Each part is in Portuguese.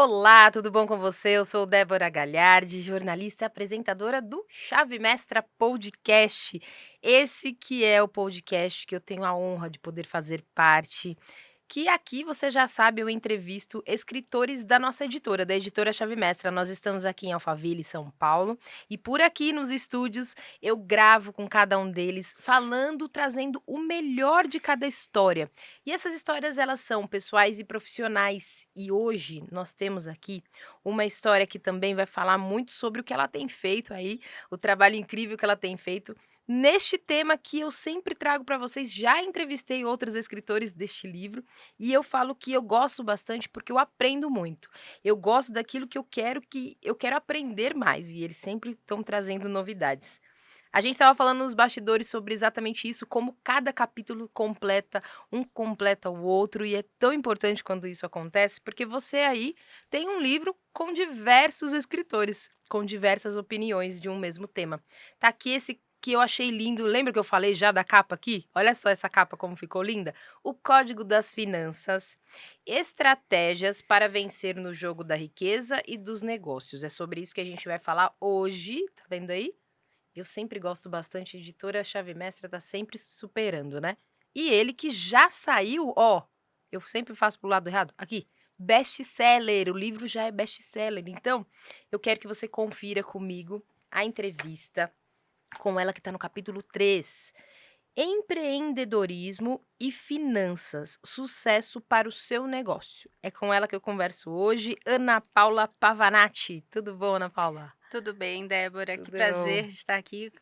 Olá, tudo bom com você? Eu sou Débora Galhardi, jornalista e apresentadora do Chave Mestra Podcast. Esse que é o podcast que eu tenho a honra de poder fazer parte, que aqui você já sabe, eu entrevisto escritores da nossa editora, da editora Chave Mestra. Nós estamos aqui em Alphaville, São Paulo, e por aqui nos estúdios eu gravo com cada um deles, falando, trazendo o melhor de cada história. E essas histórias elas são pessoais e profissionais. E hoje nós temos aqui uma história que também vai falar muito sobre o que ela tem feito aí, o trabalho incrível que ela tem feito neste tema que eu sempre trago para vocês. Já entrevistei outros escritores deste livro e eu falo que eu gosto bastante porque eu aprendo muito. Eu gosto daquilo que eu quero aprender mais e eles sempre estão trazendo novidades. A gente estava falando nos bastidores sobre exatamente isso, como cada capítulo completa, um completa o outro, e é tão importante quando isso acontece, porque você aí tem um livro com diversos escritores, com diversas opiniões de um mesmo tema. Tá aqui esse que eu achei lindo, lembra que eu falei já da capa aqui? Olha só essa capa como ficou linda. O Código das Finanças, estratégias para vencer no jogo da riqueza e dos negócios. É sobre isso que a gente vai falar hoje, tá vendo aí? Eu sempre gosto bastante, a editora Chave Mestra tá sempre se superando, né. E ele que já saiu, ó, eu sempre faço para o lado errado, aqui, best-seller, o livro já é best-seller, então eu quero que você confira comigo a entrevista com ela que está no capítulo 3. Empreendedorismo e finanças, sucesso para o seu negócio. É com ela que eu converso hoje, Ana Paula Pavanati. Tudo bom, Ana Paula? Tudo bem, Débora. Que Tudo bom. prazer estar aqui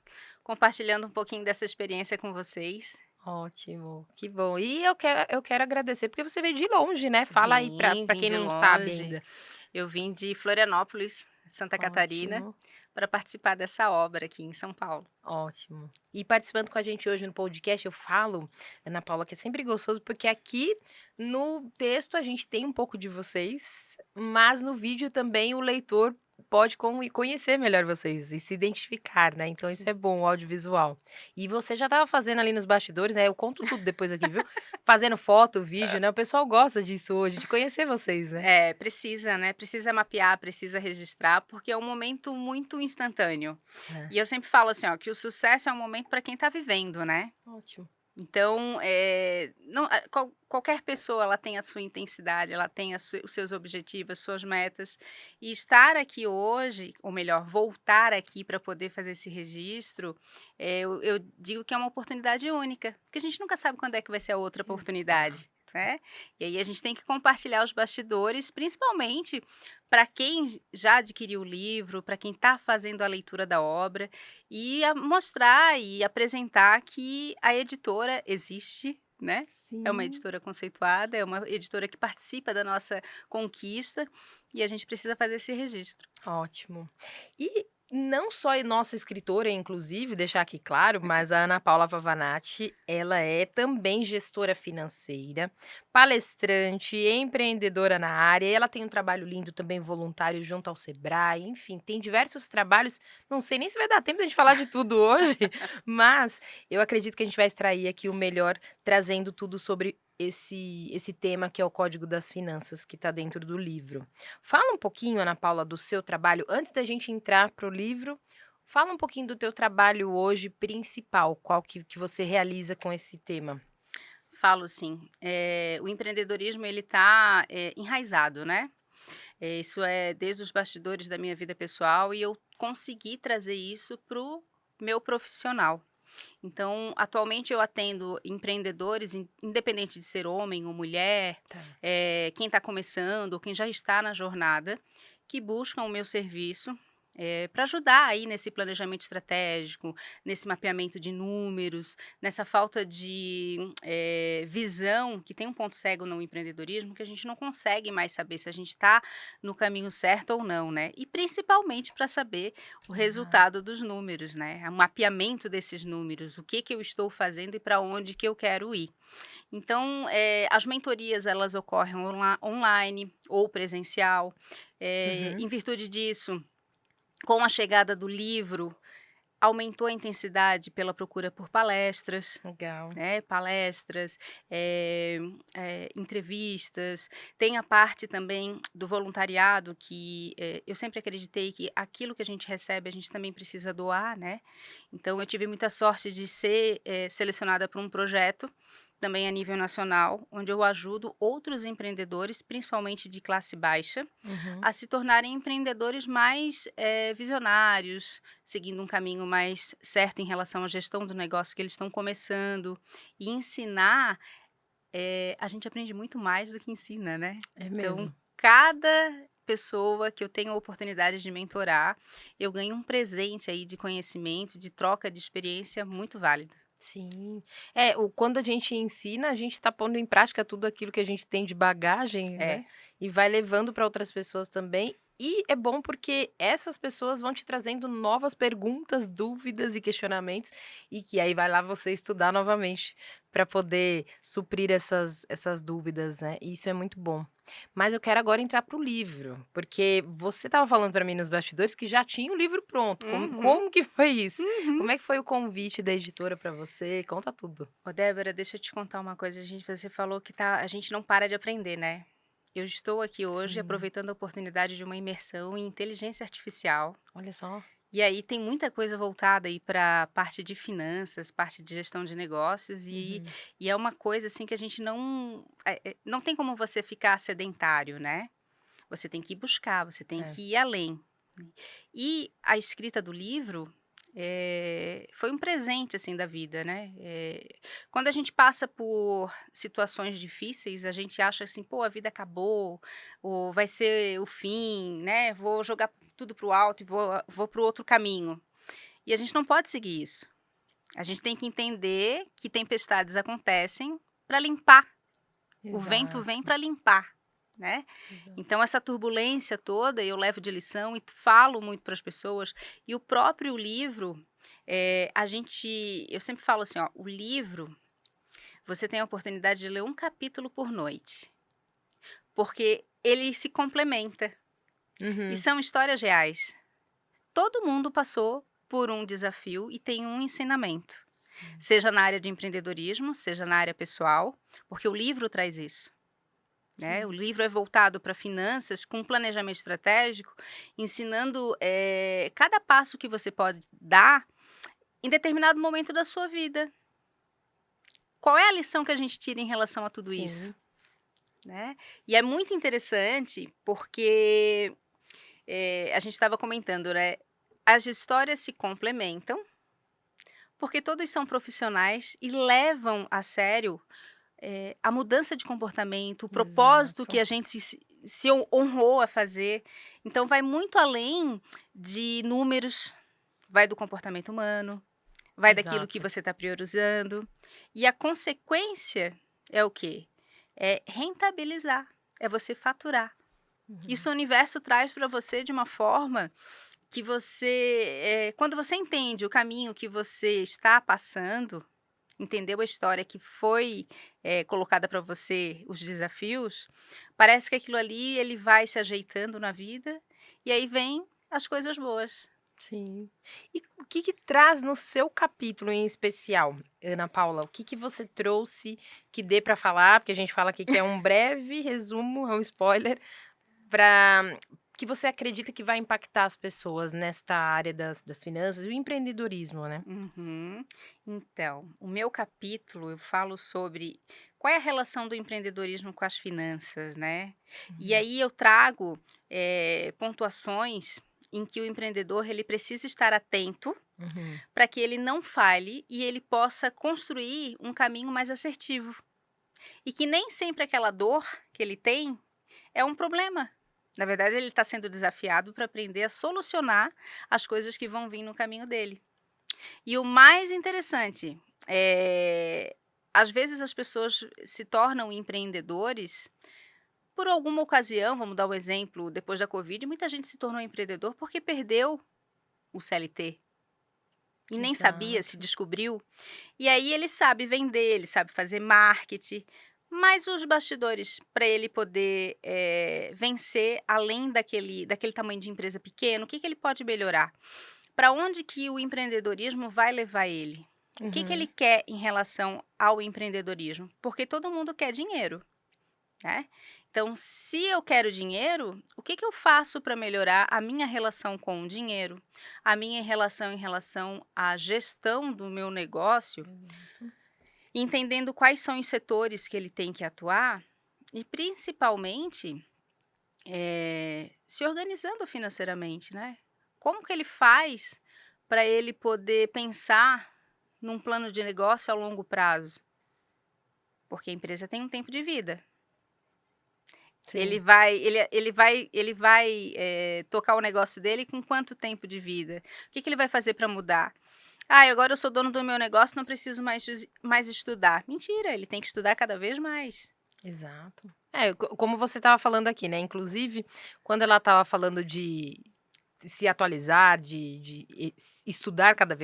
compartilhando um pouquinho dessa experiência com vocês. Ótimo, que bom. E eu quero agradecer, porque você veio de longe, né. Fala aí pra Vim quem de não sabe longe. ainda. Eu vim de Florianópolis, Santa Catarina, Ótimo, para participar dessa obra aqui em São Paulo. ótimo. E participando com a gente hoje no podcast, eu falo, Ana Paula, que é sempre gostoso, porque aqui no texto a gente tem um pouco de vocês, mas no vídeo também o leitor pode conhecer melhor vocês e se identificar, né, então isso Sim. é bom, o audiovisual. E você já estava fazendo ali nos bastidores, né, eu conto tudo depois aqui, viu, fazendo foto, vídeo, né, o pessoal gosta disso hoje, de conhecer vocês, né. É, precisa, né? Precisa mapear, precisa registrar, porque é um momento muito instantâneo. É, E eu sempre falo assim, ó, que o sucesso é um momento para quem está vivendo, né? ótimo. Então, não qualquer pessoa ela tem a sua intensidade, ela tem os seus objetivos, as suas metas, e estar aqui hoje, ou melhor, voltar aqui para poder fazer esse registro, eu digo que é uma oportunidade única, porque a gente nunca sabe quando é que vai ser a outra Exato. oportunidade, né. E aí a gente tem que compartilhar os bastidores, principalmente para quem já adquiriu o livro, para quem está fazendo a leitura da obra, e mostrar e apresentar que a editora existe, né, é uma Sim. editora conceituada, é uma editora que participa da nossa conquista, e a gente precisa fazer esse registro. Ótimo. E não só é nossa escritora, inclusive, deixar aqui claro, mas a Ana Paula Pavanati, ela é também gestora financeira, palestrante, empreendedora na área, e ela tem um trabalho lindo também voluntário junto ao Sebrae, enfim, tem diversos trabalhos, não sei nem se vai dar tempo de a gente falar de tudo hoje, mas eu acredito que a gente vai extrair aqui o melhor, trazendo tudo sobre esse tema que é o Código das Finanças, que está dentro do livro. Fala um pouquinho, Ana Paula, do seu trabalho, antes da gente entrar para o livro, fala um pouquinho do teu trabalho hoje principal, qual que você realiza com esse tema. Falo sim, o empreendedorismo ele está, enraizado, né, isso é desde os bastidores da minha vida pessoal e eu consegui trazer isso para o meu profissional. Então, atualmente eu atendo empreendedores, independente de ser homem ou mulher, Tá. quem está começando ou quem já está na jornada, que buscam o meu serviço para ajudar aí nesse planejamento estratégico, nesse mapeamento de números, nessa falta de visão, que tem um ponto cego no empreendedorismo, que a gente não consegue mais saber se a gente está no caminho certo ou não, né? E principalmente para saber o Ah, resultado dos números, né, o mapeamento desses números, o que que eu estou fazendo e para onde que eu quero ir. Então, as mentorias elas ocorrem online ou presencial, uhum. em virtude disso, com a chegada do livro, aumentou a intensidade pela procura por palestras, Legal. né, palestras, entrevistas. Tem a parte também do voluntariado que, eu sempre acreditei que aquilo que a gente recebe, a gente também precisa doar, né. Então eu tive muita sorte de ser, selecionada para um projeto, também a nível nacional, onde eu ajudo outros empreendedores, principalmente de classe baixa, Uhum. a se tornarem empreendedores mais, visionários, seguindo um caminho mais certo em relação à gestão do negócio que eles estão começando. E ensinar, a gente aprende muito mais do que ensina, né. É Então, mesmo. cada pessoa que eu tenho a oportunidade de mentorar, eu ganho um presente aí de conhecimento, de troca de experiência muito válido. Sim. É, quando a gente ensina, a gente está pondo em prática tudo aquilo que a gente tem de bagagem, né, É, e vai levando para outras pessoas também. E é bom porque essas pessoas vão te trazendo novas perguntas, dúvidas e questionamentos, e que aí vai lá você estudar novamente para poder suprir essas dúvidas, né, e isso é muito bom. Mas eu quero agora entrar para o livro, porque você estava falando para mim nos bastidores que já tinha o livro pronto. Como uhum, como que foi isso? uhum. Como é que foi o convite da editora para você? Conta tudo. Ô Débora, deixa eu te contar uma coisa, você falou que a gente não para de aprender, né. Eu estou aqui hoje Sim, aproveitando a oportunidade de uma imersão em inteligência artificial, olha só. e aí tem muita coisa voltada aí para parte de finanças, parte de gestão de negócios, Uhum. e é uma coisa, assim, que a gente não tem como você ficar sedentário, né. Você tem que ir buscar, você tem É. que ir além. E a escrita do livro, foi um presente, assim, da vida, né. Quando a gente passa por situações difíceis, a gente acha assim: "Pô, a vida acabou", ou "Vai ser o fim", né, "Vou jogar tudo para o alto e vou para o outro caminho". E a gente não pode seguir isso. A gente tem que entender que tempestades acontecem para limpar. O vento vem Exato, para limpar, né. exato. Então essa turbulência toda eu levo de lição e falo muito para as pessoas, e o próprio livro, eu sempre falo assim: "Ó, o livro, você tem a oportunidade de ler um capítulo por noite, porque ele se complementa, e Uhum. são histórias reais. Todo mundo passou por um desafio e tem um ensinamento, Sim. seja na área de empreendedorismo, seja na área pessoal, porque o livro traz isso. Né, o Sim. livro é voltado para finanças com planejamento estratégico, ensinando, cada passo que você pode dar em determinado momento da sua vida. Qual é a lição que a gente tira em relação a tudo isso, Sim. né? E é muito interessante porque, a gente estava comentando, né, as histórias se complementam, porque todos são profissionais e levam a sério a mudança de comportamento, o propósito que Exato. a gente se honrou a fazer. Então vai muito além de números, vai do comportamento humano, vai daquilo que Exato. você está priorizando. E a consequência é o quê? É rentabilizar, é você faturar. Uhum. Isso o universo traz para você de uma forma que quando você entende o caminho que você está passando, entendeu a história que foi, colocada para você, os desafios, parece que aquilo ali ele vai se ajeitando na vida, e aí vem as coisas boas. Sim. E o que que traz no seu capítulo em especial, Ana Paula? O que que você trouxe que dê para falar? Porque a gente fala aqui que é um breve resumo, é um spoiler, para que você acredita que vai impactar as pessoas nesta área das finanças e o empreendedorismo, né? Uhum. Então, o meu capítulo eu falo sobre qual é a relação do empreendedorismo com as finanças, né. E Uhum. aí eu trago, pontuações em que o empreendedor ele precisa estar atento Uhum. para que ele não falhe e ele possa construir um caminho mais assertivo. E que nem sempre aquela dor que ele tem é um problema. Na verdade, ele está sendo desafiado para aprender a solucionar as coisas que vão vir no caminho dele. E o mais interessante, às vezes as pessoas se tornam empreendedores por alguma ocasião, vamos dar o exemplo, depois da Covid, muita gente se tornou empreendedor porque perdeu o CLT e nem sabia, se Exato. descobriu. E aí ele sabe vender, ele sabe fazer marketing, mas os bastidores para ele poder, vencer além daquele tamanho de empresa pequeno, o que que ele pode melhorar? para onde que o empreendedorismo vai levar ele? O que ele Uhum. quer em relação ao empreendedorismo? Porque todo mundo quer dinheiro, né. Então, se eu quero dinheiro, o que eu faço para melhorar a minha relação com o dinheiro, a minha relação em relação à gestão do meu negócio, Exato. entendendo quais são os setores que ele tem que atuar e principalmente, se organizando financeiramente, né. Como que ele faz para ele poder pensar num plano de negócio a longo prazo? Porque a empresa tem um tempo de vida. Sim. Ele vai tocar o negócio dele com quanto tempo de vida? O que ele vai fazer para mudar? "Ah, agora eu sou dono do meu negócio, não preciso mais estudar". Mentira, ele tem que estudar cada vez mais. Exato. É, como você estava falando aqui, né, inclusive, quando ela estava falando de se atualizar, de estudar cada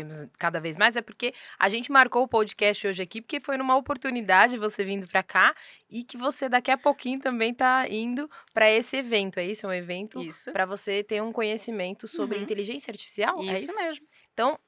vez mais, é porque a gente marcou o podcast hoje aqui, porque foi numa oportunidade você vindo para cá, e que você daqui a pouquinho também tá indo para esse evento, é isso? É um evento Isso. para você ter um conhecimento sobre Uhum. inteligência artificial, é Isso isso? mesmo. Então,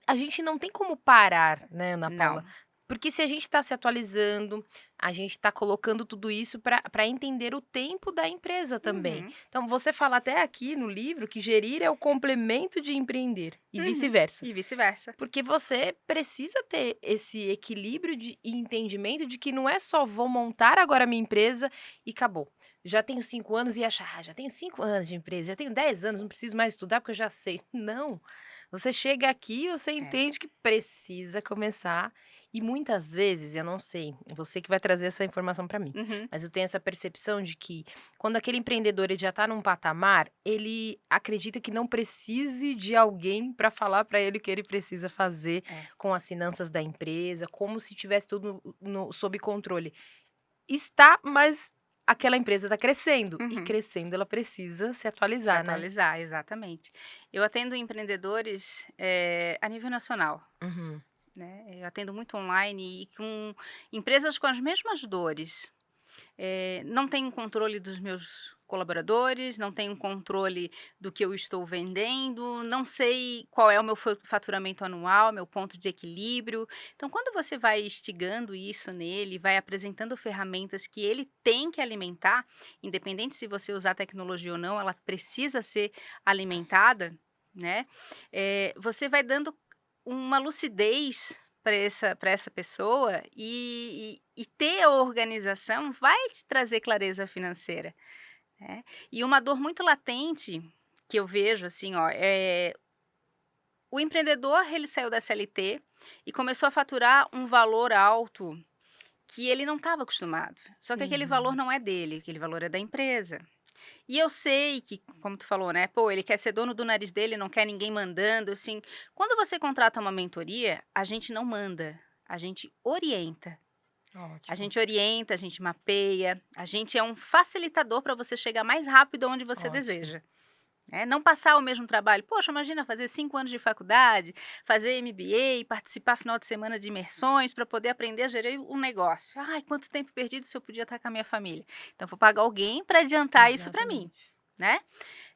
a gente não tem como parar, né, Ana Paula, Não. porque se a gente está se atualizando, a gente está colocando tudo isso para entender o tempo da empresa também. Uhum. Então você fala até aqui no livro que gerir é o complemento de empreender e Uhum. vice-versa. E vice-versa. Porque você precisa ter esse equilíbrio e entendimento de que não é só vou montar agora a minha empresa e acabou. Já tenho 5 anos e achar, já tenho 5 anos de empresa, já tenho 10 anos, não preciso mais estudar porque eu já sei. Não. Você chega aqui e você É. entende que precisa começar. E muitas vezes, eu não sei, você que vai trazer essa informação para mim, Uhum. mas eu tenho essa percepção de que quando aquele empreendedor ele já está num patamar, ele acredita que não precise de alguém para falar para ele o que ele precisa fazer É. com as finanças da empresa, como se tivesse tudo sob controle. Está, mas aquela empresa está crescendo, e Uhum. crescendo ela precisa se Se atualizar, né. atualizar, exatamente. Eu atendo empreendedores, a nível nacional, Uhum. né, eu atendo muito online e com empresas com as mesmas dores. Não tenho controle dos meus colaboradores, não tenho controle do que eu estou vendendo, não sei qual é o meu faturamento anual, meu ponto de equilíbrio. Então, quando você vai instigando isso nele, vai apresentando ferramentas que ele tem que alimentar, independente se você usar tecnologia ou não, ela precisa ser alimentada, né? Você vai dando uma lucidez para essa pessoa e ter a organização vai te trazer clareza financeira, né. E uma dor muito latente que eu vejo, assim, ó, o empreendedor ele saiu da CLT e começou a faturar um valor alto que ele não estava acostumado, só que aquele valor Sim. não é dele, aquele valor é da empresa. E eu sei que, como tu falou, né, pô, ele quer ser dono do nariz dele, não quer ninguém mandando, assim. Quando você contrata uma mentoria, a gente não manda, a gente orienta. A Ótimo, gente orienta, a gente mapeia, a gente é um facilitador para você chegar mais rápido onde você ótimo. deseja, né, não passar o mesmo trabalho. Poxa, imagina fazer 5 anos de faculdade, fazer MBA, participar final de semana de imersões para poder aprender a gerir um negócio. Ai, quanto tempo perdido se eu podia estar com a minha família. Então vou pagar alguém para adiantar isso para mim, Exatamente. né.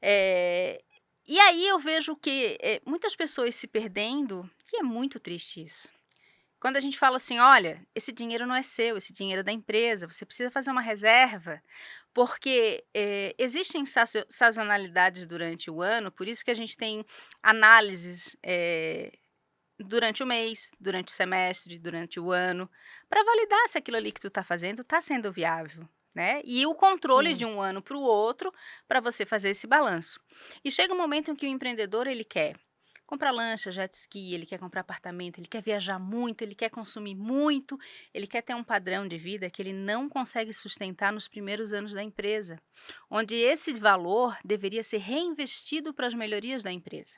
Eh, e aí eu vejo que, muitas pessoas se perdendo, e é muito triste isso. Quando a gente fala assim: "Olha, esse dinheiro não é seu, esse dinheiro é da empresa, você precisa fazer uma reserva", porque, existem sazonalidades durante o ano, por isso que a gente tem análises, durante o mês, durante o semestre, durante o ano, para validar se aquilo ali que tu está fazendo está sendo viável, né. E o controle de Sim. um ano para o outro, para você fazer esse balanço. E chega um momento em que o empreendedor ele quer comprar lancha, jet ski, ele quer comprar apartamento, ele quer viajar muito, ele quer consumir muito, ele quer ter um padrão de vida que ele não consegue sustentar nos primeiros anos da empresa, onde esse valor deveria ser reinvestido para as melhorias da empresa.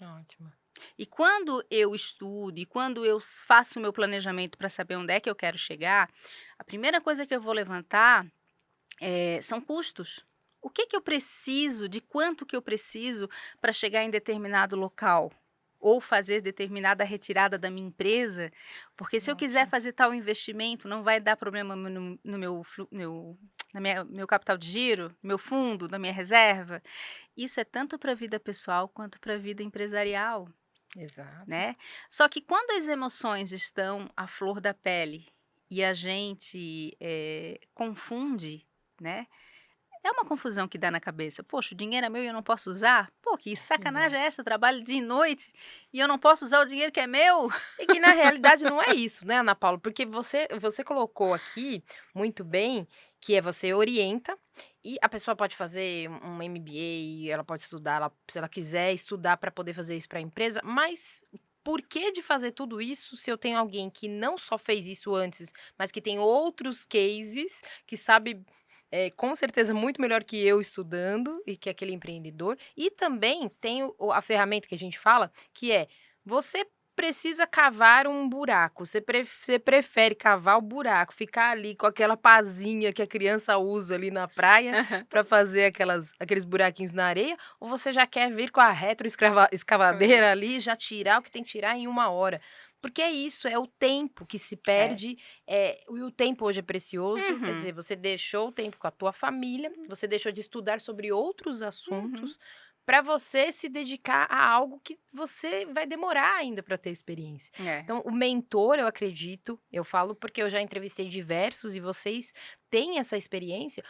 Ótimo. E quando eu estudo e quando eu faço o meu planejamento para saber onde é que eu quero chegar, a primeira coisa que eu vou levantar, são custos. O que que eu preciso, de quanto que eu preciso para chegar em determinado local? Ou fazer determinada retirada da minha empresa, porque se eu quiser Ótimo. fazer tal investimento, não vai dar problema no meu meu capital de giro, meu fundo, da minha reserva. Isso é tanto para a vida pessoal quanto para a vida empresarial, Exato. né. Só que quando as emoções estão à flor da pele e a gente, confunde, né, é uma confusão que dá na cabeça. "Poxa, o dinheiro é meu e eu não posso usar? Pô, que sacanagem Exato. é essa? Eu trabalho dia e noite e eu não posso usar o dinheiro que é meu?" E que na realidade não é isso, né, Ana Paula, porque você colocou aqui muito bem, que é você orienta, e a pessoa pode fazer um MBA, ela pode estudar, se ela quiser estudar para poder fazer isso para a empresa, mas por que de fazer tudo isso se eu tenho alguém que não só fez isso antes, mas que tem outros cases, que sabe, com certeza muito melhor que eu estudando, e que é aquele empreendedor, e também tem a ferramenta que a gente fala, que é, você precisa cavar um buraco, você prefere cavar o buraco, ficar ali com aquela pazinha que a criança usa ali na praia Aham. para fazer aqueles buraquinhos na areia, ou você já quer vir com a escavadeira Escavadeira. ali e já tirar o que tem que tirar em 1 hora? Porque é isso, é o tempo que se É. perde, e o tempo hoje é precioso, quer Uhum, dizer, você deixou o tempo com a tua família, você deixou de estudar sobre outros uhum. assuntos, para você se dedicar a algo que você vai demorar ainda para ter experiência. É. Então, o mentor, eu acredito, eu falo porque eu já entrevistei diversos e vocês têm essa experiência,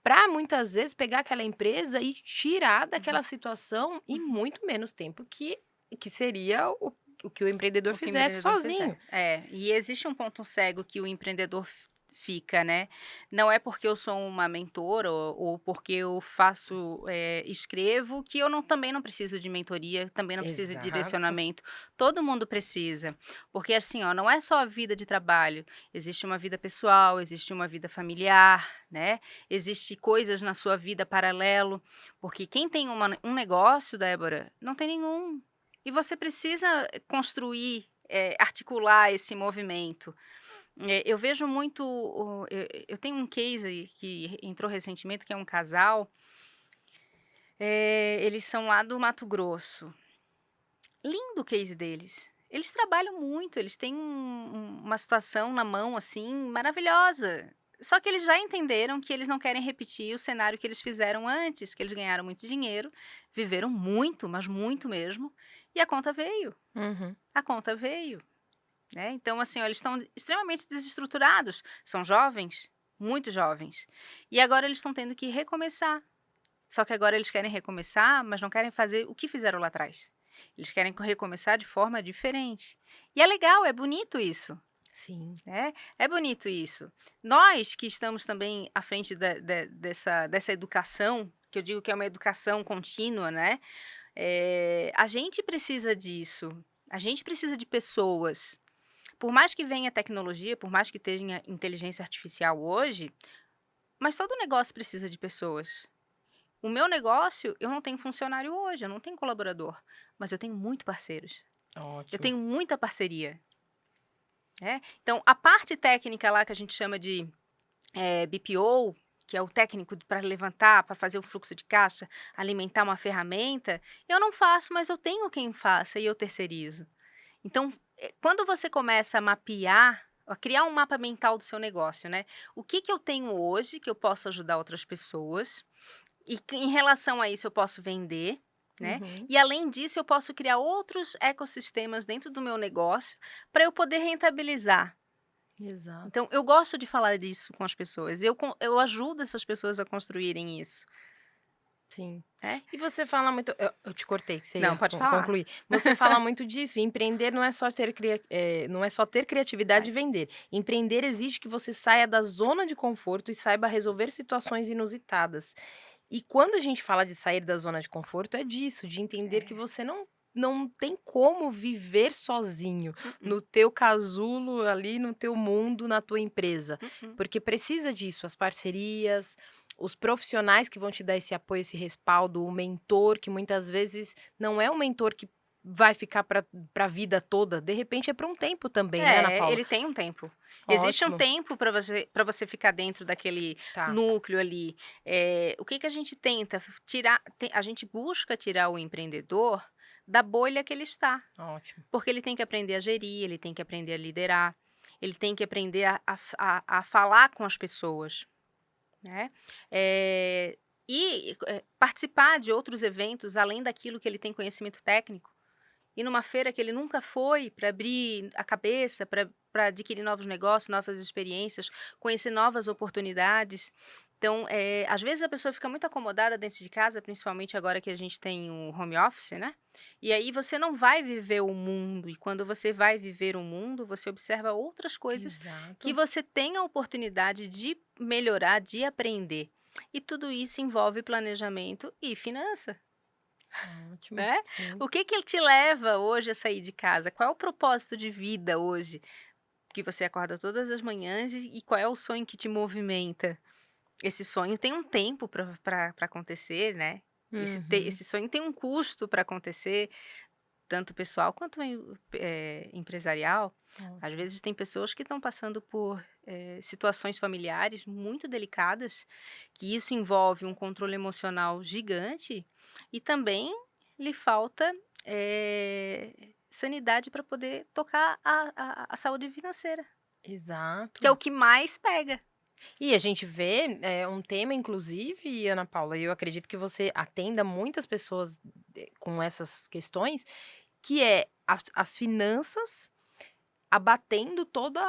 para muitas vezes pegar aquela empresa e tirar Uhum, daquela situação em uhum. muito menos tempo que seria o que o empreendedor O que o fizesse empreendedor sozinho. fizer. É, e existe um ponto cego que o empreendedor fica, né. Não é porque eu sou uma mentora ou porque eu faço, escrevo que eu também não preciso de mentoria, também não preciso de Exato. direcionamento. Todo mundo precisa, porque assim, ó, não é só a vida de trabalho, existe uma vida pessoal, existe uma vida familiar, né, existe coisas na sua vida paralelo, porque quem tem um negócio, Débora, não tem nenhum. E você precisa construir, articular esse movimento. Eu vejo muito eu tenho um case que entrou recentemente, que é um casal, eles são lá do Mato Grosso. Lindo o case deles. Eles trabalham muito, eles têm uma situação na mão, assim, maravilhosa. Só que eles já entenderam que eles não querem repetir o cenário que eles fizeram antes, que eles ganharam muito dinheiro, viveram muito, mas muito mesmo, e a conta veio. Uhum. A conta veio, né, então assim, ó, eles estão extremamente desestruturados, são jovens, muito jovens, e agora eles estão tendo que recomeçar, só que agora eles querem recomeçar, mas não querem fazer o que fizeram lá atrás. Eles querem recomeçar de forma diferente. E é legal, é bonito isso, Sim. né, é bonito isso. Nós que estamos também à frente dessa educação, que eu digo que é uma educação contínua, né, a gente precisa disso, a gente precisa de pessoas. Por mais que venha tecnologia, por mais que tenha inteligência artificial hoje, mas todo negócio precisa de pessoas. O meu negócio, eu não tenho funcionário hoje, eu não tenho colaborador, mas eu tenho muito parceiros. Eu Ótimo. tenho muita parceria, né. Então a parte técnica lá que a gente chama de, BPO, que é o técnico para levantar, para fazer o fluxo de caixa, alimentar uma ferramenta, eu não faço, mas eu tenho quem faça e eu terceirizo. Então, quando você começa a mapear, a criar um mapa mental do seu negócio, né, o que que eu tenho hoje que eu posso ajudar outras pessoas, e que em relação a isso eu posso vender, né, Uhum. e além disso eu posso criar outros ecossistemas dentro do meu negócio, para eu poder rentabilizar. Exato. Então eu gosto de falar disso com as pessoas, eu ajudo essas pessoas a construírem isso, Sim. né. E você fala muito, eu te cortei, que você Não, ia pode falar. concluir. Você fala muito disso, empreender não é só não é só ter criatividade Vai. e vender. Empreender exige que você saia da zona de conforto e saiba resolver situações inusitadas. E quando a gente fala de sair da zona de conforto, é disso, de entender que É. você não tem como viver sozinho, Mm-mm, no teu casulo ali, no teu mundo, na tua empresa, mm-mm. porque precisa disso, as parcerias, os profissionais que vão te dar esse apoio, esse respaldo, o mentor, que muitas vezes não é um mentor que vai ficar para a vida toda, de repente é para um tempo também, né, Ana É, Paula? ele tem um tempo. Existe um Ótimo, tempo para você ficar dentro daquele tá, núcleo ali. O que que a gente tenta tirar a gente busca tirar o empreendedor da bolha que ele está, ótimo. porque ele tem que aprender a gerir, ele tem que aprender a liderar, ele tem que aprender a falar com as pessoas, né. Participar de outros eventos, além daquilo que ele tem conhecimento técnico, ir numa feira que ele nunca foi para abrir a cabeça, para adquirir novos negócios, novas experiências, conhecer novas oportunidades. Então, às vezes a pessoa fica muito acomodada dentro de casa, principalmente agora que a gente tem o home office, né, e aí você não vai viver o mundo, e quando você vai viver o mundo, você observa outras coisas que Exato. você tem a oportunidade de melhorar, de aprender. E tudo isso envolve planejamento e finança. Ótimo, Né? sim. O que que te leva hoje a sair de casa? Qual é o propósito de vida hoje? Que você acorda todas as manhãs e qual é o sonho que te movimenta? Esse sonho tem um tempo para acontecer, né? Uhum. Esse sonho tem um custo para acontecer, tanto pessoal quanto empresarial. Às Ótimo. vezes tem pessoas que estão passando por situações familiares muito delicadas, que isso envolve um controle emocional gigante e também lhe falta sanidade para poder tocar a saúde financeira, que é o Exato. que mais pega. E a gente vê, um tema inclusive, Ana Paula, e eu acredito que você atenda muitas pessoas com essas questões, que é as finanças abatendo toda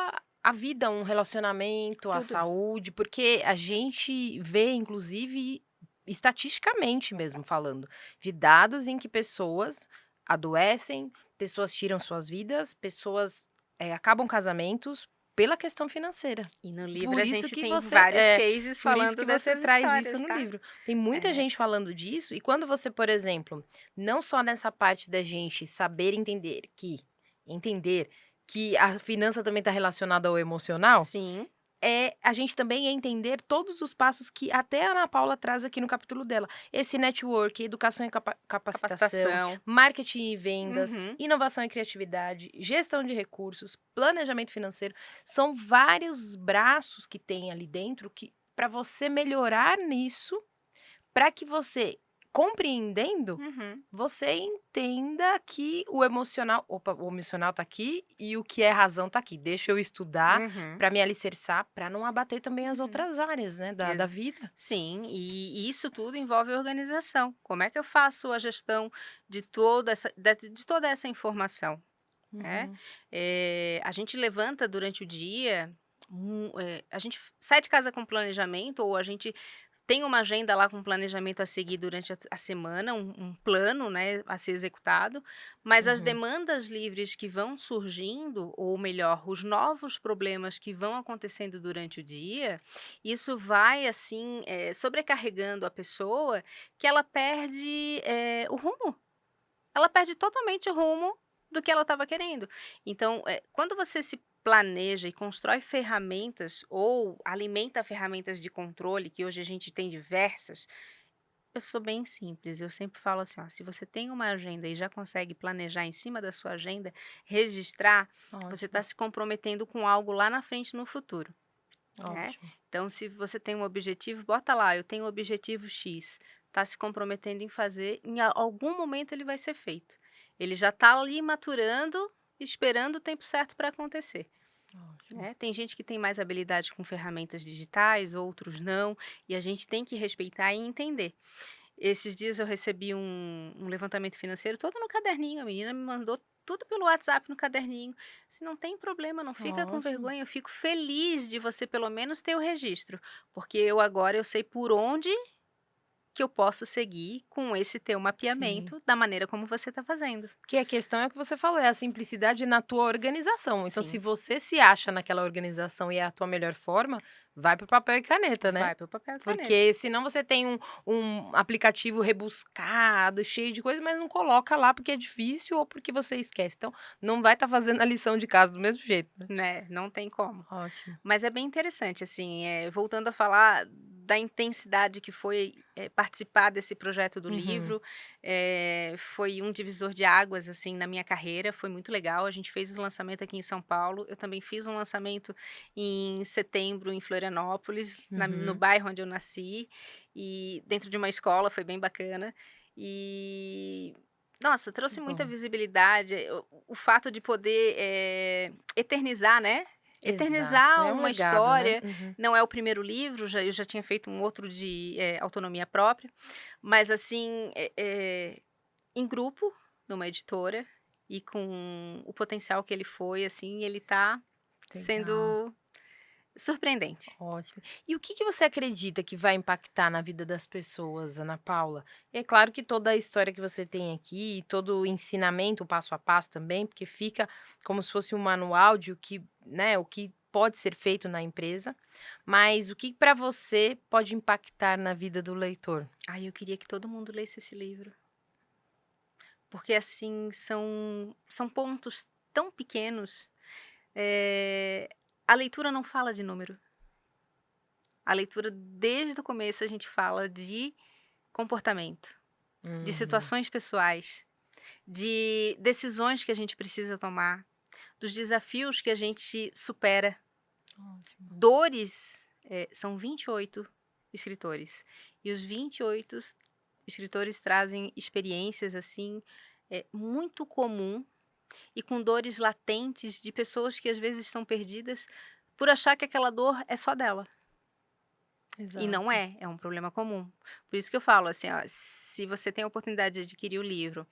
a vida, um relacionamento, a Tudo. saúde, porque a gente vê inclusive, estatisticamente mesmo falando, de dados em que pessoas adoecem, pessoas tiram suas vidas, pessoas, acabam casamentos pela questão financeira. E no livro Por a isso gente que tem você vários cases por isso falando que você dessas traz isso histórias, no tá? livro. Tem muita É. gente falando disso, e quando você, por exemplo, não só nessa parte da gente saber entender que a finança também está relacionada ao emocional, Sim. a gente também entender todos os passos que até a Ana Paula traz aqui no capítulo dela. Esse network, educação e capacitação, Capacitação. marketing e vendas, Uhum. inovação e criatividade, gestão de recursos, planejamento financeiro, são vários braços que tem ali dentro que para você melhorar nisso, para que você, compreendendo, Uhum. você entenda que o emocional opa, o emocional tá aqui e o que é razão tá aqui. Deixa eu estudar Uhum. para me alicerçar, para não abater também as Uhum. outras áreas, né, da Ex vida. Sim, e isso tudo envolve organização. Como é que eu faço a gestão de toda essa informação, né? Uhum, A gente levanta durante o dia, a gente sai de casa com planejamento ou a gente tem uma agenda lá com planejamento a seguir durante a semana, um plano, né, a ser executado, mas as uhum. demandas livres que vão surgindo, ou melhor, os novos problemas que vão acontecendo durante o dia, isso vai, assim, sobrecarregando a pessoa, que ela perde, o rumo. Ela perde totalmente o rumo do que ela estava querendo. Então, quando você se planeja e constrói ferramentas ou alimenta ferramentas de controle, que hoje a gente tem diversas, eu sou bem simples, eu sempre falo assim: "Ó, se você tem uma agenda e já consegue planejar em cima da sua agenda, registrar, você está Ótimo, se comprometendo com algo lá na frente no futuro", né. ótimo. Então se você tem um objetivo, bota lá: "Eu tenho o objetivo X", está se comprometendo em fazer, em algum momento ele vai ser feito. Ele já está ali maturando, esperando o tempo certo para acontecer, Ótimo. né. Tem gente que tem mais habilidade com ferramentas digitais, outros não, e a gente tem que respeitar e entender. Esses dias eu recebi um levantamento financeiro todo no caderninho, a menina me mandou tudo pelo WhatsApp no caderninho. Se não tem problema, não fica com Ótimo. vergonha, eu fico feliz de você pelo menos ter o registro, porque eu sei por onde que eu posso seguir com esse teu Sim. mapeamento da maneira como você está fazendo. Que a questão é o que você falou, é a simplicidade na tua organização. Então, se Sim, você se acha naquela organização e é a tua melhor forma, vai para o papel e caneta, né? vai para o papel e caneta. Porque senão você tem um aplicativo rebuscado, cheio de coisa, mas não coloca lá porque é difícil ou porque você esquece. Então, não vai estar fazendo a lição de casa do mesmo jeito, né? Né, não tem como. Ótimo. Mas é bem interessante, assim, voltando a falar da intensidade que foi, participar desse projeto do Uhum, livro, foi um divisor de águas, assim, na minha carreira, foi muito legal. A gente fez o lançamento aqui em São Paulo, eu também fiz um lançamento em setembro em Florianópolis, no uhum. bairro onde eu nasci, e dentro de uma escola, foi bem bacana. E, nossa, Que trouxe muita bom. visibilidade, o fato de poder, eternizar, né, Exato, eternizar é um uma legado, né. história. Uhum. Não é o primeiro livro, eu já tinha feito um outro de, autonomia própria, mas assim, em grupo, numa editora, e com o potencial que ele foi, assim, ele tá Legal. sendo surpreendente. Ótimo. E o que que você acredita que vai impactar na vida das pessoas, Ana Paula? É claro que toda a história que você tem aqui, todo o ensinamento passo a passo também, porque fica como se fosse um manual de o que, né, o que pode ser feito na empresa, mas o que para você pode impactar na vida do leitor? Ai, eu queria que todo mundo lesse esse livro, porque, assim, são pontos tão pequenos, eh, a leitura não fala de número. A leitura, desde o começo, a gente fala de comportamento, de Uhum. situações pessoais, de decisões que a gente precisa tomar, dos desafios que a gente supera, Ótimo. dores, são 28 escritores, e os 28 escritores trazem experiências, assim, muito comum e com dores latentes de pessoas que às vezes estão perdidas por achar que aquela dor é só dela. E não Exato. é, é um problema comum. Por isso que eu falo assim, ó, se você tem a oportunidade de adquirir o livro,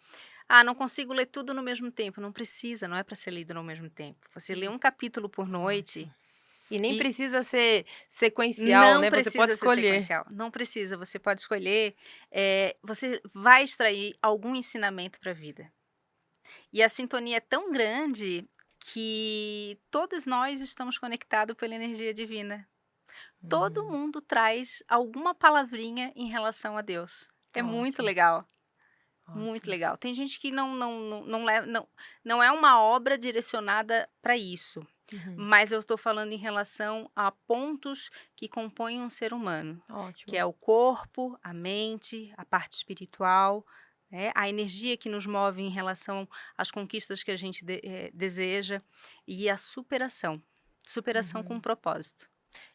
ah, não consigo ler tudo no mesmo tempo, não precisa, não é para ser lido no mesmo tempo. Você lê um capítulo por noite Ótimo. E nem e precisa ser sequencial, não né, você pode precisa ser escolher. sequencial, não precisa, você pode escolher, você vai extrair algum ensinamento para a vida. E a sintonia é tão grande que todos nós estamos conectados pela energia divina. Todo Uhum. mundo traz alguma palavrinha em relação a Deus. É muito Ótimo, legal, muito ótimo. legal. Tem gente que não é uma obra direcionada para isso, Uhum. mas eu estou falando em relação a pontos que compõem um ser humano, que Ótimo. é o corpo, a mente, a parte espiritual, né, a energia que nos move em relação às conquistas que a gente deseja e a superação, superação com Uhum. propósito.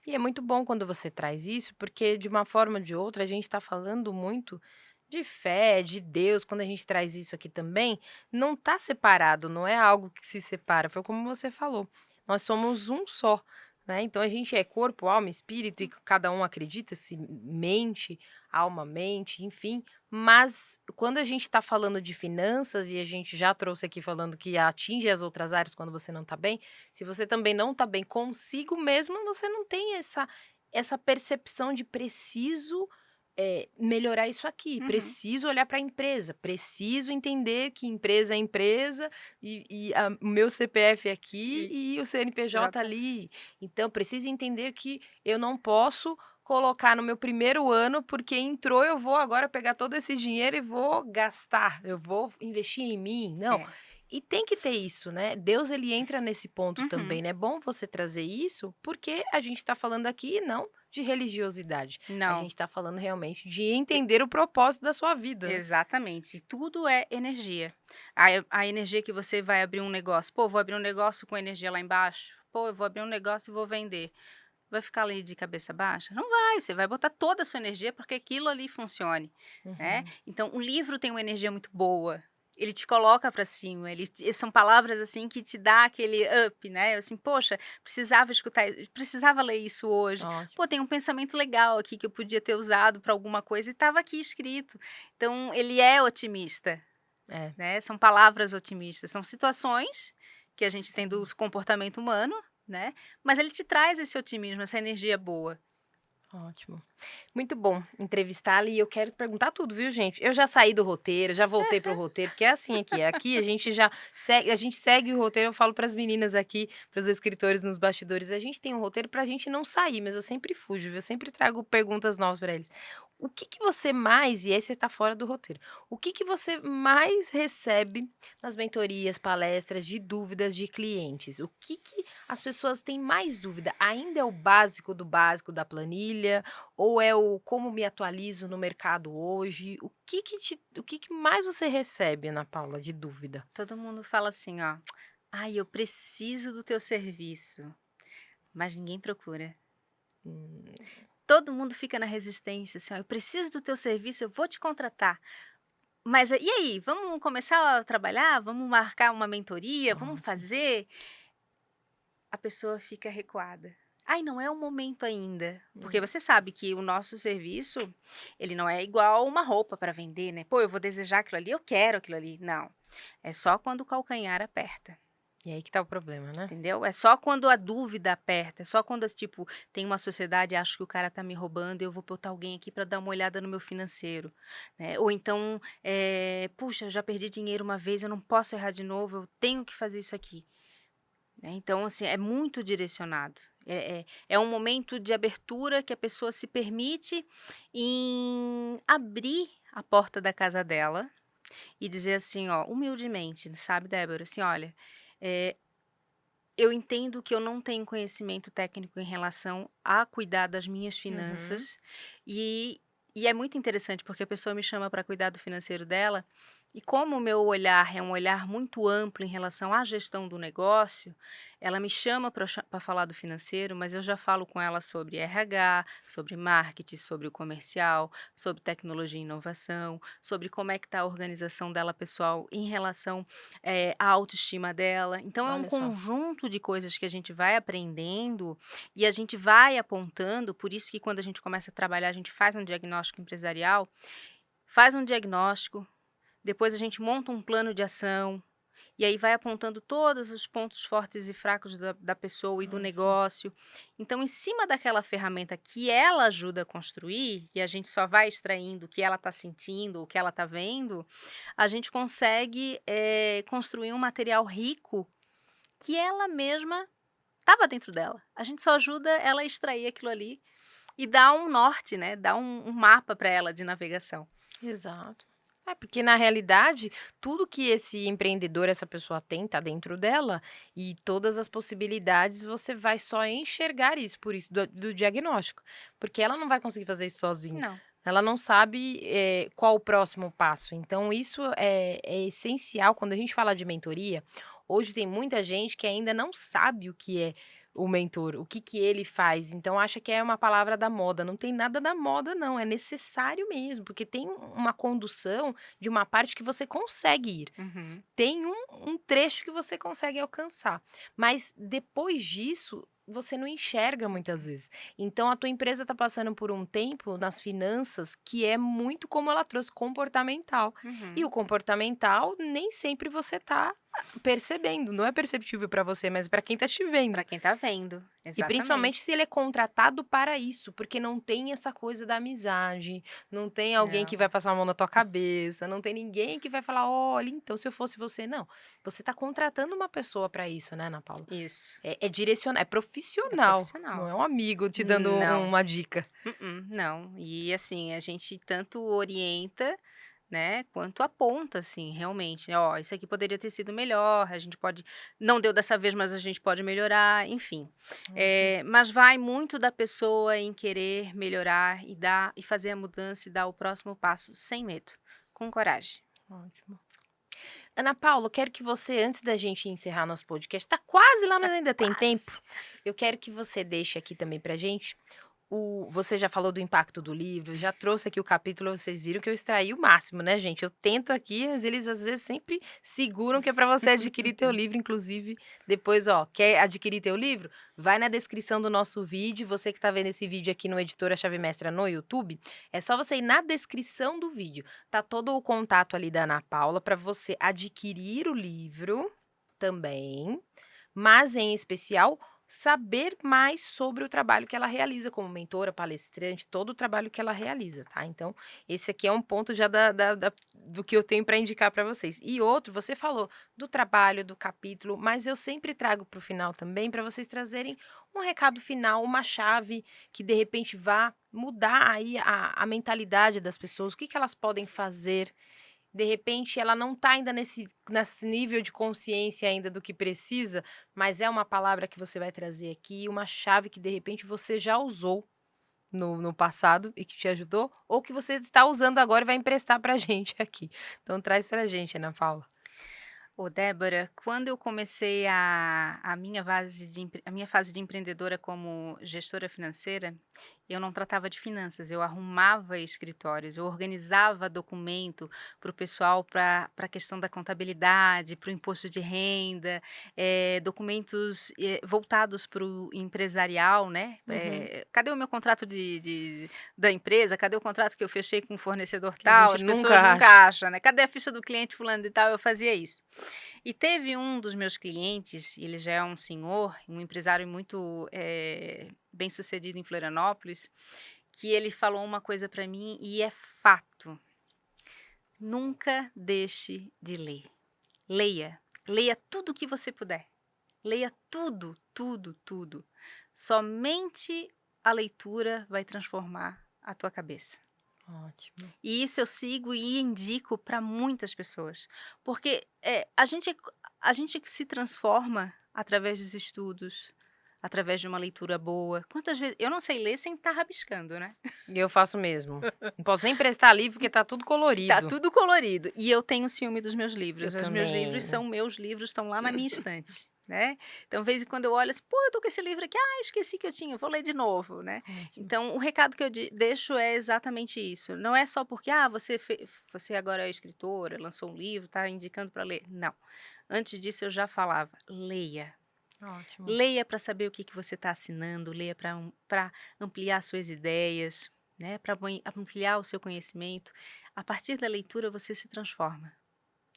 E é muito bom quando você traz isso, porque de uma forma ou de outra a gente está falando muito de fé, de Deus, quando a gente traz isso aqui também, não está separado, não é algo que se separa, foi como você falou, nós somos um só, né? Então a gente é corpo, alma, espírito, e cada um acredita, se mente, alma, mente, enfim. Mas quando a gente está falando de finanças, e a gente já trouxe aqui falando que atinge as outras áreas quando você não está bem, se você também não está bem consigo mesmo, você não tem essa percepção de preciso, melhorar isso aqui, Uhum. preciso olhar para a empresa, preciso entender que empresa é empresa o meu CPF é aqui E e o CNPJ exatamente. ali. Então preciso entender que eu não posso colocar no meu primeiro ano, porque entrou, eu vou agora pegar todo esse dinheiro e vou gastar, eu vou investir em mim. Não, É. e tem que ter isso, né, Deus ele entra nesse ponto Uhum. também, né, é bom você trazer isso, porque a gente está falando aqui não de religiosidade, a Não, gente está falando realmente de e entender o propósito da sua vida, né. exatamente, tudo é energia. A energia que você vai abrir um negócio, "Pô, vou abrir um negócio com energia lá embaixo. Pô, eu vou abrir um negócio e vou vender". Vai ficar ali de cabeça baixa? Não vai, você vai botar toda a sua energia para que aquilo ali funcione, né. Uhum. Então o livro tem uma energia muito boa, ele te coloca para cima, são palavras, assim, que te dá aquele up, né, assim: "Poxa, precisava escutar precisava ler isso hoje. Ótimo. Pô, tem um pensamento legal aqui que eu podia ter usado para alguma coisa e estava aqui escrito". Então ele é otimista, É, né, são palavras otimistas, são situações que a gente tem do sim. comportamento humano, né, mas ele te traz esse otimismo, essa energia boa. Ótimo. Muito bom entrevistá-la e eu quero perguntar tudo, viu, gente. Eu já saí do roteiro, já voltei para o roteiro, porque é assim aqui, aqui a gente já segue a gente segue o roteiro, eu falo para as meninas aqui, para os escritores nos bastidores, a gente tem um roteiro para a gente não sair, mas eu sempre fujo, viu, eu sempre trago perguntas novas para eles. O que que você mais e aí você está fora do roteiro, o que que você mais recebe nas mentorias, palestras, de dúvidas de clientes? O que que as pessoas têm mais dúvida? Ainda é o básico da planilha, ou é o como me atualizo no mercado hoje? O que que mais você recebe, Ana Paula, de dúvida? Todo mundo fala assim, ó: "Ai, eu preciso do teu serviço", mas ninguém procura. Hum, Todo mundo fica na resistência, assim, ó: "Eu preciso do teu serviço, eu vou te contratar, mas e aí, vamos começar a trabalhar? Vamos marcar uma mentoria? Vamos ótimo. fazer?". a pessoa fica recuada. Ai, não é o momento ainda. Porque Hum. você sabe que o nosso serviço, ele não é igual uma roupa para vender, né? Pô, eu vou desejar aquilo ali, eu quero aquilo ali. Não. É só quando o calcanhar aperta. E aí que tá o problema, né? Entendeu? É só quando a dúvida aperta, é só quando, tipo, tem uma sociedade e acho que o cara tá me roubando e eu vou botar alguém aqui para dar uma olhada no meu financeiro, né? Ou então, puxa, eu já perdi dinheiro uma vez, eu não posso errar de novo, eu tenho que fazer isso aqui, né? Então, assim, é muito direcionado. É um momento de abertura que a pessoa se permite em abrir a porta da casa dela e dizer assim, ó, humildemente, sabe, Débora, assim, olha, eh, eu entendo que eu não tenho conhecimento técnico em relação a cuidar das minhas Uhum. finanças, e e é muito interessante, porque a pessoa me chama para cuidar do financeiro dela, e como o meu olhar é um olhar muito amplo em relação à gestão do negócio, ela me chama para falar do financeiro, mas eu já falo com ela sobre RH, sobre marketing, sobre o comercial, sobre tecnologia e inovação, sobre como é que está a organização dela pessoal em relação a autoestima dela. Então é um Olha só. conjunto de coisas que a gente vai aprendendo e a gente vai apontando, por isso que quando a gente começa a trabalhar, a gente faz um diagnóstico empresarial, faz um diagnóstico, depois a gente monta um plano de ação, e aí vai apontando todos os pontos fortes e fracos da pessoa e do Uhum. negócio. Então, em cima daquela ferramenta que ela ajuda a construir, e a gente só vai extraindo o que ela está sentindo, o que ela está vendo, a gente consegue construir um material rico que ela mesma estava dentro dela. A gente só ajuda ela a extrair aquilo ali e dar um norte, né? Dar um mapa para ela de navegação. Exato. É, porque na realidade, tudo que esse empreendedor, essa pessoa tem, tá dentro dela, e todas as possibilidades você vai só enxergar isso, por isso do diagnóstico, porque ela não vai conseguir fazer isso sozinha. Não. Ela não sabe, qual o próximo passo, então isso é essencial quando a gente fala de mentoria. Hoje tem muita gente que ainda não sabe o que é o mentor, o que que ele faz, então acha que é uma palavra da moda, não tem nada da moda não, é necessário mesmo, porque tem uma condução de uma parte que você consegue ir, Uhum. tem um trecho que você consegue alcançar, mas depois disso, você não enxerga muitas vezes. Então a tua empresa está passando por um tempo nas finanças que é muito como ela trouxe, comportamental, e o Uhum. comportamental nem sempre você está percebendo, não é perceptível para você, mas para quem está te vendo. Para quem está vendo, E principalmente exatamente. se ele é contratado para isso, porque não tem essa coisa da amizade, não tem alguém que vai Não, passar a mão na tua cabeça, não tem ninguém que vai falar: "Olha, então se eu fosse você", não. Você está contratando uma pessoa para isso, né, Ana Paula. isso. É direcionar, é É profissional, não profissional. é um amigo te dando Não, uma dica. não. E assim, a gente tanto orienta, né, quanto aponta, assim, realmente, né, "Ó, isso aqui poderia ter sido melhor, a gente pode não deu dessa vez, mas a gente pode melhorar", enfim. Ótimo, Mas vai muito da pessoa em querer melhorar e fazer a mudança e dar o próximo passo sem medo, com coragem. ótimo. Ana Paula, eu quero que você, antes da gente encerrar nosso podcast, tá quase lá, Tá mas ainda tem tempo. quase. Eu quero que você deixe aqui também pra gente. Você já falou do impacto do livro, já trouxe aqui o capítulo, vocês viram que eu extraí o máximo, né, gente. Eu tento aqui, mas eles às vezes sempre seguram que é para você adquirir teu livro, inclusive depois, ó, quer adquirir teu livro? Vai na descrição do nosso vídeo, você que está vendo esse vídeo aqui no Editora Chave Mestra no YouTube, é só você ir na descrição do vídeo, tá todo o contato ali da Ana Paula para você adquirir o livro também, mas em especial saber mais sobre o trabalho que ela realiza como mentora, palestrante, todo o trabalho que ela realiza, tá. Então, esse aqui é um ponto já do que eu tenho para indicar para vocês. E outro, você falou do trabalho, do capítulo, mas eu sempre trago para o final também, para vocês trazerem um recado final, uma chave que de repente vá mudar aí a mentalidade das pessoas, o que que elas podem fazer. De repente, ela não está ainda nesse nível de consciência ainda do que precisa, mas é uma palavra que você vai trazer aqui, uma chave que de repente você já usou no passado e que te ajudou, ou que você está usando agora e vai emprestar pra gente aqui. Então traz pra gente, Ana Paula. Ô Débora, quando eu comecei a minha fase de empreendedora como gestora financeira, eu não tratava de finanças, eu arrumava escritórios, eu organizava documento para o pessoal para a questão da contabilidade, para o imposto de renda, documentos voltados para o empresarial, né? Uhum. Cadê o meu contrato da empresa? Cadê o contrato que eu fechei com o fornecedor Que a tal? gente As pessoas nunca nunca acha. acham, né? Cadê a ficha do cliente fulano e tal? Eu fazia isso. E teve um dos meus clientes, ele já é um senhor, um empresário muito bem-sucedido em Florianópolis, que ele falou uma coisa para mim e é fato: nunca deixe de ler. Leia, leia tudo o que você puder. Leia tudo, tudo, tudo. Somente a leitura vai transformar a tua cabeça. Ótimo. E isso eu sigo e indico para muitas pessoas, porque, a gente se transforma através dos estudos, através de uma leitura boa. Quantas vezes eu não sei ler sem estar rabiscando, né. E eu faço mesmo. Não posso nem emprestar livro porque tá tudo Tá colorido. tudo colorido, e eu tenho ciúme dos meus Eu livros, os meus livros também. são meus livros, estão lá na minha estante, né. Então, de vez em quando eu olho assim: "Pô, eu tô com esse livro aqui, ah, esqueci que eu tinha, vou ler de novo", né. Ótimo. Então, o recado que eu deixo é exatamente isso, não é só porque, você agora é escritora, lançou um livro, tá indicando para ler, não. Antes disso eu já falava: "Leia". Ótimo. Leia para saber o que que você está assinando, leia para ampliar suas ideias, né, para ampliar o seu conhecimento. A partir da leitura você se transforma.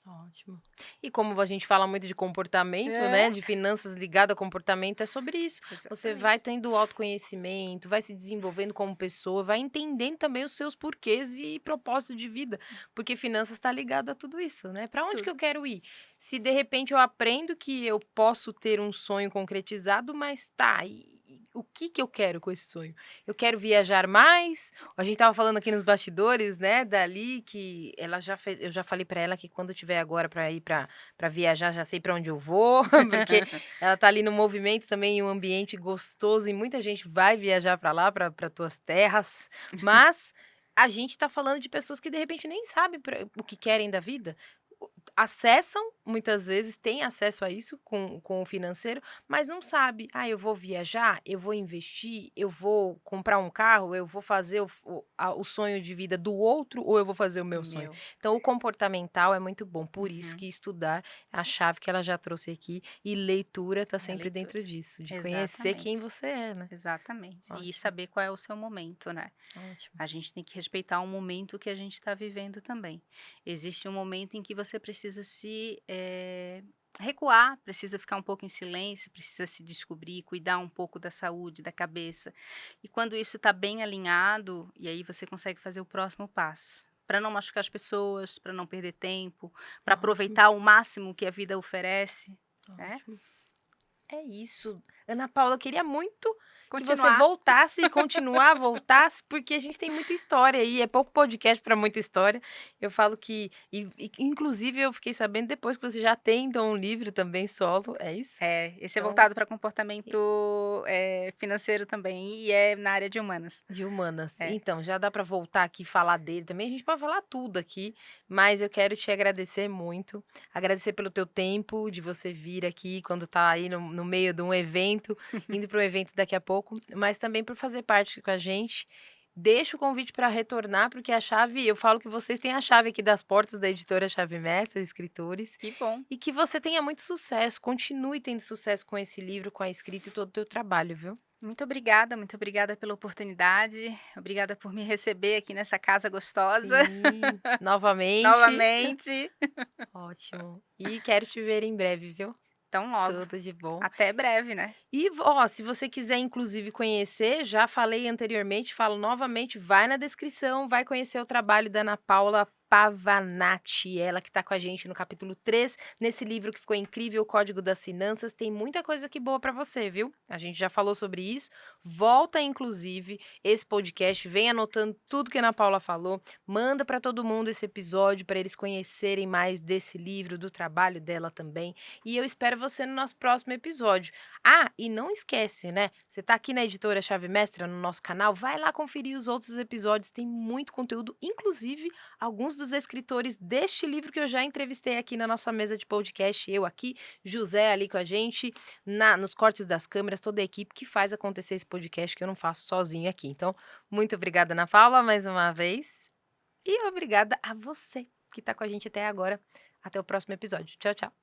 Ótimo. E como a gente fala muito de comportamento, É, né, de finanças ligado a comportamento, é sobre isso. Você vai exatamente. tendo autoconhecimento, vai se desenvolvendo como pessoa, vai entendendo também os seus porquês e propósito de vida, porque finanças está ligado a tudo isso, né? Para onde que eu Tudo. quero ir? Se de repente eu aprendo que eu posso ter um sonho concretizado, mas tá, e o que que eu quero com esse sonho? Eu quero viajar mais? A gente estava falando aqui nos bastidores, né, dali que ela já fez, eu já falei para ela que quando eu tiver agora para ir para viajar, já sei para onde eu vou, porque ela tá ali no movimento também, em um ambiente gostoso e muita gente vai viajar para lá, para tuas terras, mas a gente tá falando de pessoas que de repente nem sabem o que querem da vida. Acessam, muitas vezes, têm acesso a isso com o financeiro, mas não sabe: "Ah, eu vou viajar, eu vou investir, eu vou comprar um carro, eu vou fazer o sonho de vida do outro ou eu vou fazer o meu sonho?". Meu. Então o comportamental é muito bom, por isso Uhum. que estudar é a chave que ela já trouxe aqui, e leitura tá É a sempre leitura. dentro disso, de conhecer quem Exatamente, você é, né. exatamente. E Ótimo, saber qual é o seu momento, né. ótimo. A gente tem que respeitar o momento que a gente está vivendo também. Existe um momento em que você precisa recuar, precisa ficar um pouco em silêncio, precisa se descobrir, cuidar um pouco da saúde, da cabeça. E quando isso está bem alinhado, e aí você consegue fazer o próximo passo. Para não machucar as pessoas, para não perder tempo, para Ótimo, aproveitar o máximo que a vida oferece, né? ótimo. É isso. Ana Paula, eu queria muito que você Continuar. voltasse e continuar, voltasse, porque a gente tem muita história aí, é pouco podcast para muita história. Eu falo que inclusive eu fiquei sabendo depois que você já tem então um livro também solo, é isso? É, esse é Então, voltado para comportamento, financeiro também e é na área de humanas. de humanas. É. Então, já dá para voltar aqui e falar dele também, a gente pode falar tudo aqui, mas eu quero te agradecer muito, agradecer pelo teu tempo, de você vir aqui quando tá aí no meio de um evento, indo para um evento daqui a pouco, mas também por fazer parte com a gente. Deixo o convite para retornar, porque a chave, eu falo que vocês têm a chave aqui das portas da editora Chave Mestre, escritores, Que bom. e que você tenha muito sucesso, continue tendo sucesso com esse livro, com a escrita e todo o teu trabalho, viu? Muito obrigada pela oportunidade, obrigada por me receber aqui nessa casa gostosa, Sim, novamente. novamente. Ótimo. E quero te ver em breve, viu. Então logo, Tudo de bom. até breve, né. E se você quiser inclusive conhecer, já falei anteriormente, falo novamente, vai na descrição, vai conhecer o trabalho da Ana Paula Pavanati, ela que está com a gente no capítulo 3 nesse livro que ficou incrível, O Código das Finanças, tem muita coisa aqui boa para você, viu. A gente já falou sobre isso, volta inclusive esse podcast, vem anotando tudo que a Ana Paula falou, manda para todo mundo esse episódio para eles conhecerem mais desse livro, do trabalho dela também, e eu espero você no nosso próximo episódio. Ah, e não esquece, né, você tá aqui na editora Chave Mestra, no nosso canal, vai lá conferir os outros episódios, tem muito conteúdo, inclusive alguns dos os escritores deste livro que eu já entrevistei aqui na nossa mesa de podcast, eu aqui, José ali com a gente, nos cortes das câmeras, toda a equipe que faz acontecer esse podcast que eu não faço sozinha aqui. Então, muito obrigada, Ana Paula, mais uma vez, e obrigada a você que está com a gente até agora. Até o próximo episódio. Tchau, tchau.